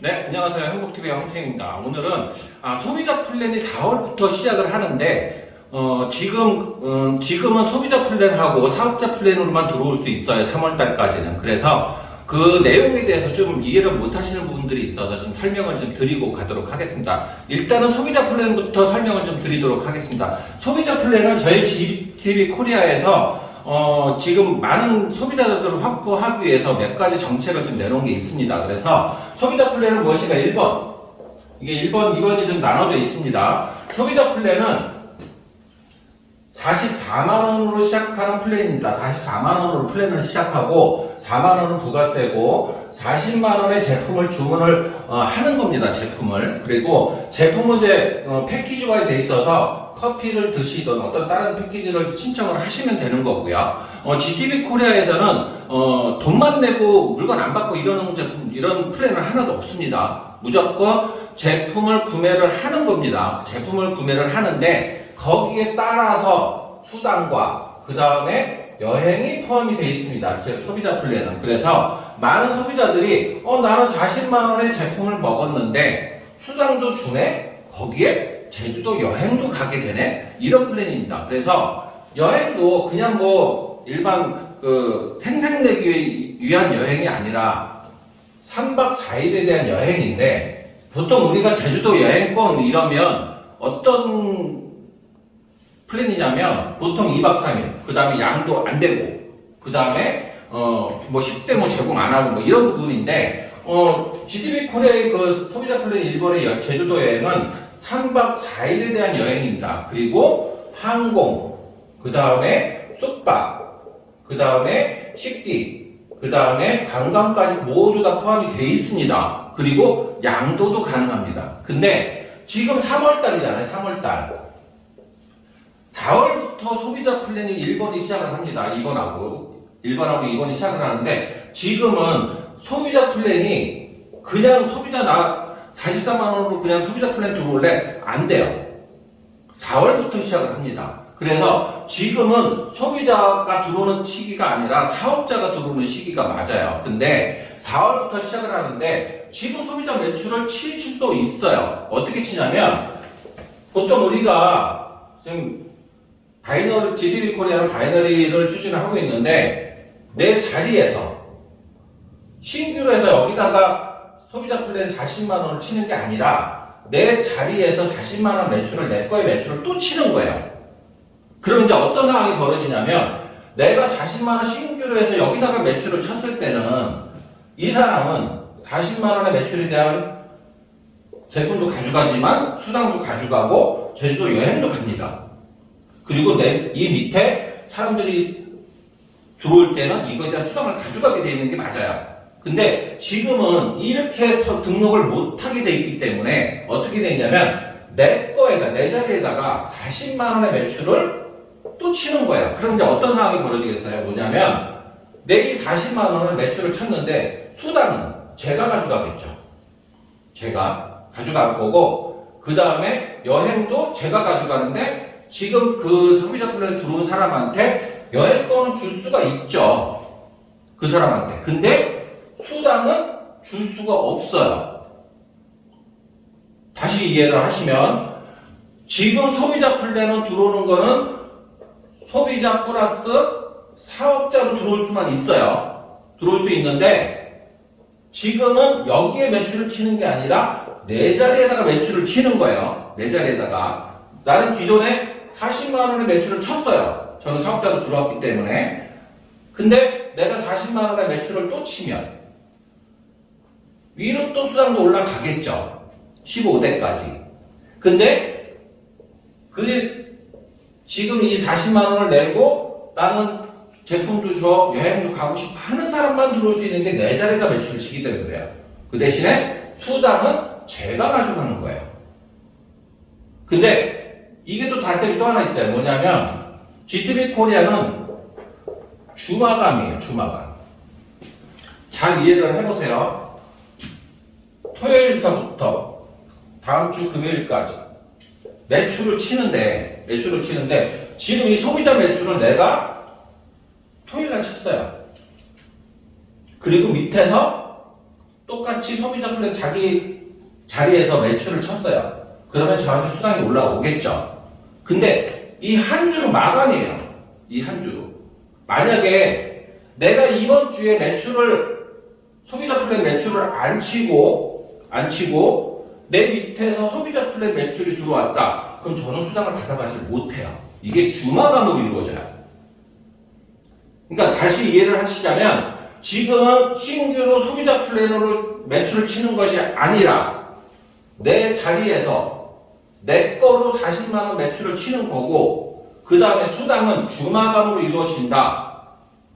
네, 안녕하세요. 행복TV의 황태입니다. 오늘은 소비자 플랜이 4월부터 시작을 하는데 지금은 소비자 플랜하고 사업자 플랜으로만 들어올 수 있어요. 3월달까지는. 그래서 그 내용에 대해서 좀 이해를 못 하시는 부분들이 있어서 좀 설명을 좀 드리고 가도록 하겠습니다. 일단은 소비자 플랜부터 설명을 좀 드리도록 하겠습니다. 소비자 플랜은 저희 GTV 코리아에서 지금 많은 소비자들을 확보하기 위해서 몇 가지 정책을 좀 내놓은 게 있습니다. 그래서 소비자 플랜은 무엇인가? 1번. 이게 1번, 2번이 좀 나눠져 있습니다. 소비자 플랜은 44만원으로 시작하는 플랜입니다. 44만원으로 플랜을 시작하고 4만원은 부가세고 40만원의 제품을 주문을 하는 겁니다. 제품을. 그리고 제품은 이제 패키지화에 돼 있어서 커피를 드시던 어떤 다른 패키지를 신청을 하시면 되는 거고요. GTV 코리아에서는 돈만 내고 물건 안 받고 이런 제품, 이런 플랜은 하나도 없습니다. 무조건 제품을 구매를 하는 겁니다. 제품을 구매를 하는데 거기에 따라서 수당과 그 다음에 여행이 포함이 되어 있습니다. 제 소비자 플랜은. 그래서 많은 소비자들이 나는 40만원의 제품을 먹었는데 수당도 주네? 거기에 제주도 여행도 가게 되네? 이런 플랜입니다. 그래서 여행도 그냥 뭐 일반 생산내기 위한 여행이 아니라 3박 4일에 대한 여행인데 보통 우리가 제주도 여행권 이러면 어떤 플랜이냐면 보통 2박 3일, 그 다음에 양도 안 되고, 그 다음에 뭐 10대 뭐 제공 안 하고 뭐 이런 부분인데 GTV 코리아의 그 소비자 플랜 1번의 제주도 여행은 3박 4일에 대한 여행입니다. 그리고 항공, 그 다음에 숙박, 그 다음에 식비, 그 다음에 관광까지 모두 다 포함이 되어 있습니다. 그리고 양도도 가능합니다. 근데 지금 3월달이잖아요. 3월달. 4월부터 소비자 플랜이 1번이 시작을 합니다. 1번하고 2번이 시작을 하는데 지금은 소비자 플랜이 그냥 44만원으로 그냥 소비자 플랜 들어올래? 안 돼요. 4월부터 시작을 합니다. 그래서 지금은 소비자가 들어오는 시기가 아니라 사업자가 들어오는 시기가 맞아요. 근데 4월부터 시작을 하는데 지금 소비자 매출을 칠 수도 있어요. 어떻게 치냐면 보통 우리가 지금 GTV 코리아는 바이너리를 추진을 하고 있는데 내 자리에서 신규로 해서 여기다가 소비자 플랜 40만원을 치는 게 아니라 내 자리에서 40만원 매출을 내 거의 매출을 또 치는 거예요. 그럼 이제 어떤 상황이 벌어지냐면 내가 40만원 신규로 해서 여기다가 매출을 쳤을 때는 이 사람은 40만원의 매출에 대한 제품도 가져가지만 수당도 가져가고 제주도 여행도 갑니다. 그리고 이 밑에 사람들이 들어올 때는 이거에 대한 수당을 가져가게 되어 있는 게 맞아요. 근데 지금은 이렇게 해서 등록을 못하게 돼 있기 때문에 어떻게 되냐면 내 거에다, 내 자리에다가 40만원의 매출을 또 치는 거예요. 그럼 이제 어떤 상황이 벌어지겠어요? 뭐냐면 내 이 40만원을 매출을 쳤는데 수당은 제가 가져가겠죠. 제가 가져갈 거고 그 다음에 여행도 제가 가져가는데 지금 그 소비자 플랜에 들어온 사람한테 여행권을 줄 수가 있죠. 그 사람한테. 근데 수당은 줄 수가 없어요. 다시 이해를 하시면 지금 소비자 플랜은 들어오는 거는 소비자 플러스 사업자로 들어올 수만 있어요. 들어올 수 있는데 지금은 여기에 매출을 치는 게 아니라 내 자리에다가 매출을 치는 거예요. 내 자리에다가. 나는 기존에 40만원의 매출을 쳤어요. 저는 사업자로 들어왔기 때문에. 근데 내가 40만원의 매출을 또 치면 위로 또 수당도 올라가겠죠. 15대까지. 근데 지금 이 40만원을 내고 나는 제품도 줘, 여행도 가고 싶어 하는 사람만 들어올 수 있는 게 내 자리에다 매출을 치기 때문에 그래요. 그 대신에 수당은 제가 가져가는 거예요. 근데 이게 또 단점이 또 하나 있어요. 뭐냐면 GTV 코리아는 주마감이에요. 주마감. 잘 이해를 해보세요. 토요일서부터 다음 주 금요일까지 매출을 치는데 지금 이 소비자 매출을 내가 토요일날 쳤어요. 그리고 밑에서 똑같이 소비자 플랜 자기 자리에서 매출을 쳤어요. 그러면 저한테 수당이 올라오겠죠. 근데 이 한 주는 마감이에요. 이 한 주. 만약에 내가 이번 주에 매출을 소비자 플랜 매출을 안 치고 내 밑에서 소비자 플랜 매출이 들어왔다. 그럼 저는 수당을 받아가지 못해요. 이게 주마감으로 이루어져요. 그러니까 다시 이해를 하시자면 지금은 신규로 소비자 플랜으로 매출을 치는 것이 아니라 내 자리에서 내 거로 40만원 매출을 치는 거고 그 다음에 수당은 주마감으로 이루어진다.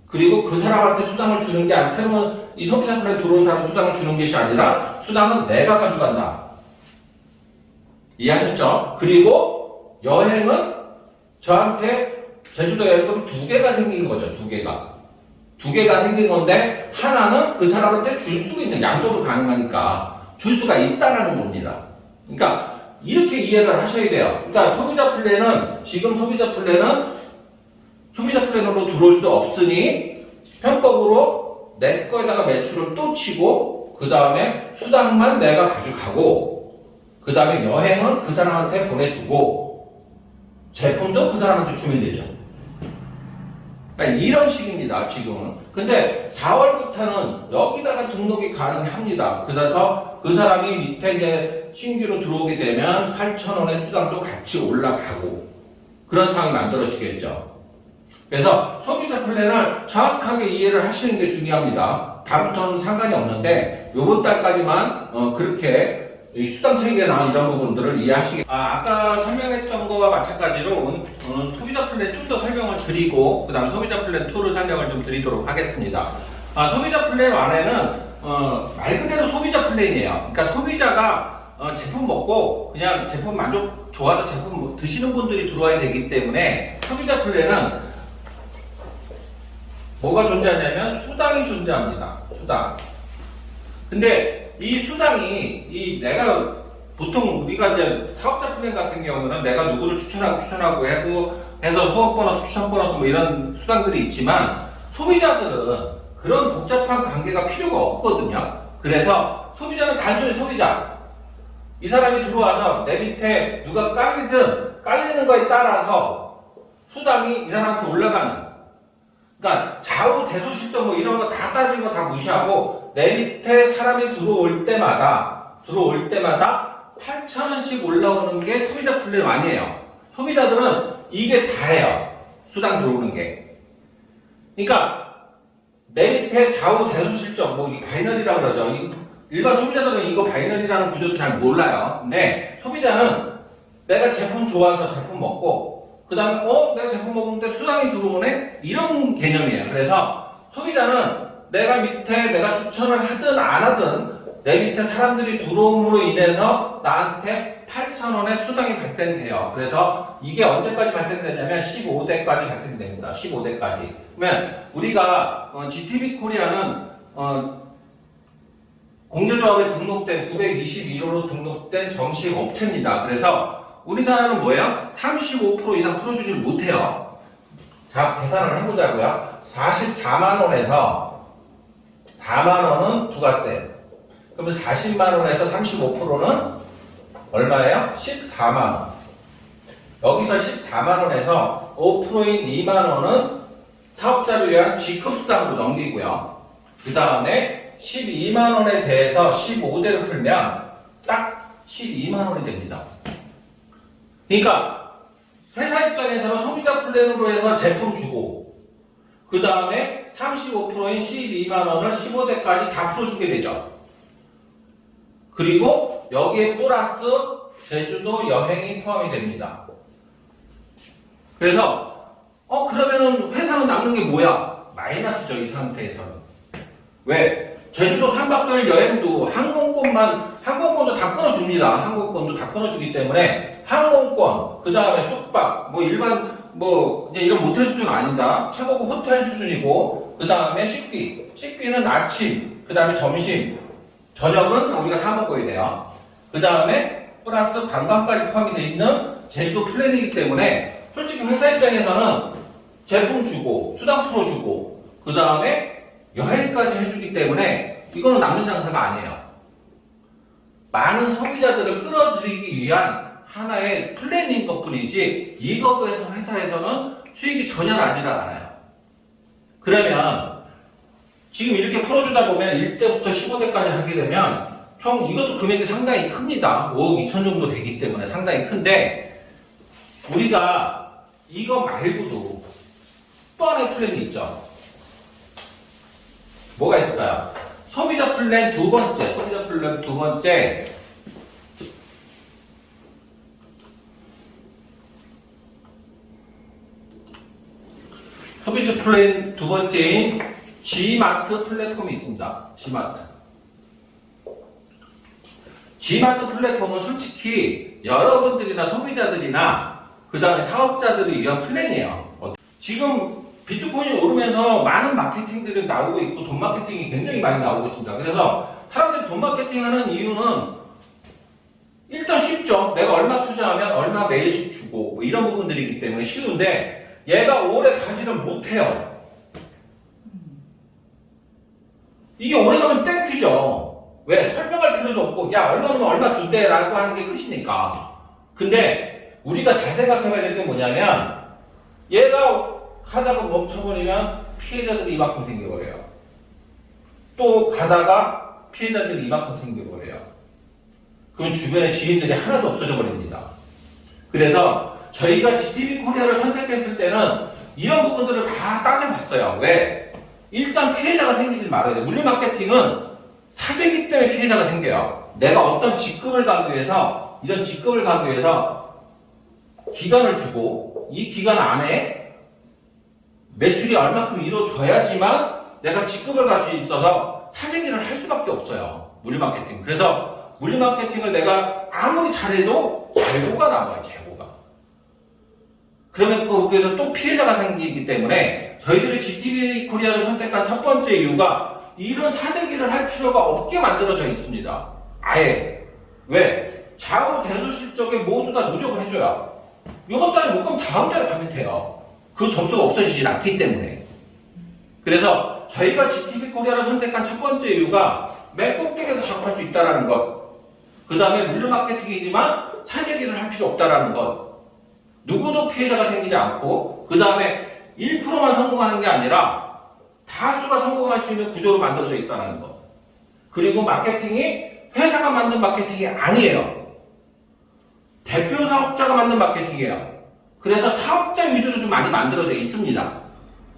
그리고 그 사람한테 수당을 주는 게 아니라 새로운 이 소비자 플랜 들어온 사람 수당을 주는 것이 아니라 수당은 내가 가져간다. 이해하셨죠? 그리고 여행은 저한테 제주도 여행은 2개가 생긴 거죠. 2개가 생긴 건데 하나는 그 사람한테 줄 수 있는 양도도 가능하니까 줄 수가 있다라는 겁니다. 그러니까 이렇게 이해를 하셔야 돼요. 그러니까 지금 소비자 플랜으로 들어올 수 없으니 편법으로 내 거에다가 매출을 또 치고 그 다음에 수당만 내가 가져가고 그 다음에 여행은 그 사람한테 보내주고 제품도 그 사람한테 주면 되죠. 그러니까 이런 식입니다, 지금은. 근데 4월부터는 여기다가 등록이 가능합니다. 그래서 그 사람이 밑에 이제 신규로 들어오게 되면 8,000원의 수당도 같이 올라가고 그런 상황이 만들어지겠죠. 그래서 소비자 플랜을 정확하게 이해를 하시는 게 중요합니다. 다음부터는 상관이 없는데 요번 달까지만 그렇게 이 수당 체계나 이런 부분들을 이해하시게. 아까 설명했던 거와 마찬가지로 오늘 소비자 플랜 좀 더 설명을 드리고 그 다음 소비자 플랜 2를 설명을 좀 드리도록 하겠습니다. 소비자 플랜 1에는 말 그대로 소비자 플랜이에요. 그러니까 소비자가 제품 먹고 그냥 제품 좋아서 제품 드시는 분들이 들어와야 되기 때문에 소비자 플랜은 뭐가 존재하냐면 수당이 존재합니다. 수당. 근데 이 수당이 내가 보통 우리가 이제 사업자 플랜 같은 경우는 내가 누구를 추천하고 해서 후원 보너스, 추천 보너스 뭐 이런 수당들이 있지만 소비자들은 그런 복잡한 관계가 필요가 없거든요. 그래서 소비자는 단순히 소비자. 이 사람이 들어와서 내 밑에 누가 깔리는 거에 따라서 수당이 이 사람한테 올라가는. 그러니까 좌우 대소 실적 뭐 이런 거 다 따지고 다 무시하고 내 밑에 사람이 들어올 때마다 8,000원씩 올라오는 게 소비자 플랜 1이에요. 소비자들은 이게 다예요. 수당 들어오는 게. 그러니까 내 밑에 좌우 대소 실적 뭐 바이너리라고 그러죠. 일반 소비자들은 이거 바이너리라는 구조도 잘 몰라요. 근데 소비자는 내가 제품 좋아서 제품 먹고 그 다음에 내가 제품 먹는데 수당이 들어오네? 이런 개념이에요. 그래서 소비자는 내가 추천을 하든 안 하든 내 밑에 사람들이 들어옴으로 인해서 나한테 8,000원의 수당이 발생돼요. 그래서 이게 언제까지 발생되냐면 15대까지 발생됩니다. 15대까지. 그러면 우리가 GTB 코리아는 공제조합에 등록된 921호로 등록된 정식 업체입니다. 그래서 우리나라는 뭐예요? 35% 이상 풀어주질 못해요. 자, 계산을 해보자고요. 44만원에서 4만원은 부가세. 그러면 40만원에서 35%는 얼마예요? 14만원. 여기서 14만원에서 5%인 2만원은 사업자를 위한 G급수당으로 넘기고요. 그 다음에 12만원에 대해서 15대를 풀면 딱 12만원이 됩니다. 그러니까 회사 입장에서는 소비자 플랜으로 해서 제품 주고 그 다음에 35%인 12만원을 15대까지 다 풀어주게 되죠. 그리고 여기에 플러스 제주도 여행이 포함이 됩니다. 그래서 그러면은 회사는 남는 게 뭐야? 마이너스죠. 이 상태에서는. 왜? 제주도 3박 4일 여행도 항공권도 다 끊어줍니다. 항공권도 다 끊어주기 때문에 항공권, 그 다음에 숙박, 그냥 이런 모텔 수준 아니다. 최고급 호텔 수준이고, 그 다음에 식비는 아침, 그 다음에 점심, 저녁은 우리가 사 먹어야 돼요. 그 다음에 플러스 관광까지 포함이 되어 있는 제주도 플랜이기 때문에 솔직히 회사 입장에서는 제품 주고, 수당 풀어주고, 그 다음에 여행까지 해주기 때문에 이거는 남는 장사가 아니에요. 많은 소비자들을 끌어들이기 위한 하나의 플랜인 것 뿐이지 이거 회사에서는 수익이 전혀 나지를 않아요. 그러면 지금 이렇게 풀어주다 보면 1대부터 15대까지 하게 되면 총 이것도 금액이 상당히 큽니다. 5억 2천 정도 되기 때문에 상당히 큰데 우리가 이거 말고도 또 하나의 플랜이 있죠. 뭐가 있을까요? 소비자 플랜 두 번째, 소비자 플랜 두 번째인 G마트 플랫폼이 있습니다. G마트 플랫폼은 솔직히 여러분들이나 소비자들이나 그 다음에 사업자들을 위한 플랜이에요. 지금 비트코인이 오르면서 많은 마케팅들이 나오고 있고 돈 마케팅이 굉장히 많이 나오고 있습니다. 그래서 사람들이 돈 마케팅 하는 이유는 일단 쉽죠. 내가 얼마 투자하면 얼마 매일씩 주고 뭐 이런 부분들이기 때문에 쉬운데 얘가 오래 가지를 못해요. 이게 오래 가면 땡큐죠. 왜? 설명할 필요도 없고 야 얼마면 얼마 준대 라고 하는 게 끝이니까. 근데 우리가 잘 생각해봐야 될 게 뭐냐면 얘가 가다가 멈춰버리면 피해자들이 이만큼 생겨버려요. 또 가다가 피해자들이 이만큼 생겨버려요. 그럼 주변에 지인들이 하나도 없어져 버립니다. 그래서 저희가 GTV 코리아를 선택했을 때는 이런 부분들을 다 따져봤어요. 왜? 일단 피해자가 생기지 말아야 돼요. 물리 마케팅은 사재기 때문에 피해자가 생겨요. 내가 어떤 직급을 가기 위해서 이런 직급을 가기 위해서 기간을 주고 이 기간 안에 매출이 얼마큼 이루어져야지만 내가 직급을 갈 수 있어서 사재기를 할 수밖에 없어요. 물리 마케팅. 그래서 물리 마케팅을 내가 아무리 잘해도 재고가 남아요. 재고가. 그러면 거기에서 또 피해자가 생기기 때문에 저희들이 GTV 코리아를 선택한 첫 번째 이유가 이런 사재기를 할 필요가 없게 만들어져 있습니다. 아예. 왜? 좌우 대소 실적에 모두 다 누적을 해줘요. 이것 따위 못 가면 다음 달에 가면 돼요. 그 점수가 없어지질 않기 때문에. 그래서 저희가 GTV 코리아를 선택한 첫 번째 이유가 맨 꼭대기에서 작업할 수 있다는 것. 그 다음에 물류 마케팅이지만 사재기를 할 필요 없다는 것. 누구도 피해자가 생기지 않고 그 다음에 1%만 성공하는 게 아니라 다수가 성공할 수 있는 구조로 만들어져 있다는 것. 그리고 마케팅이 회사가 만든 마케팅이 아니에요. 대표 사업자가 만든 마케팅이에요. 그래서 사업자 위주로 좀 많이 만들어져 있습니다.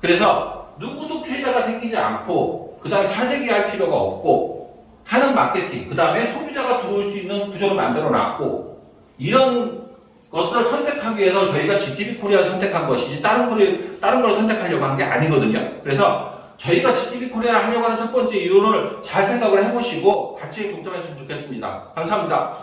그래서 누구도 피해자가 생기지 않고 그 다음에 사재기 할 필요가 없고 하는 마케팅, 그 다음에 소비자가 들어올 수 있는 구조를 만들어 놨고 이런 것들을 선택하기 위해서 저희가 GTV 코리아를 선택한 것이지 다른 걸 선택하려고 한 게 아니거든요. 그래서 저희가 GTV 코리아를 하려고 하는 첫 번째 이유를 잘 생각을 해보시고 같이 동참하셨으면 좋겠습니다. 감사합니다.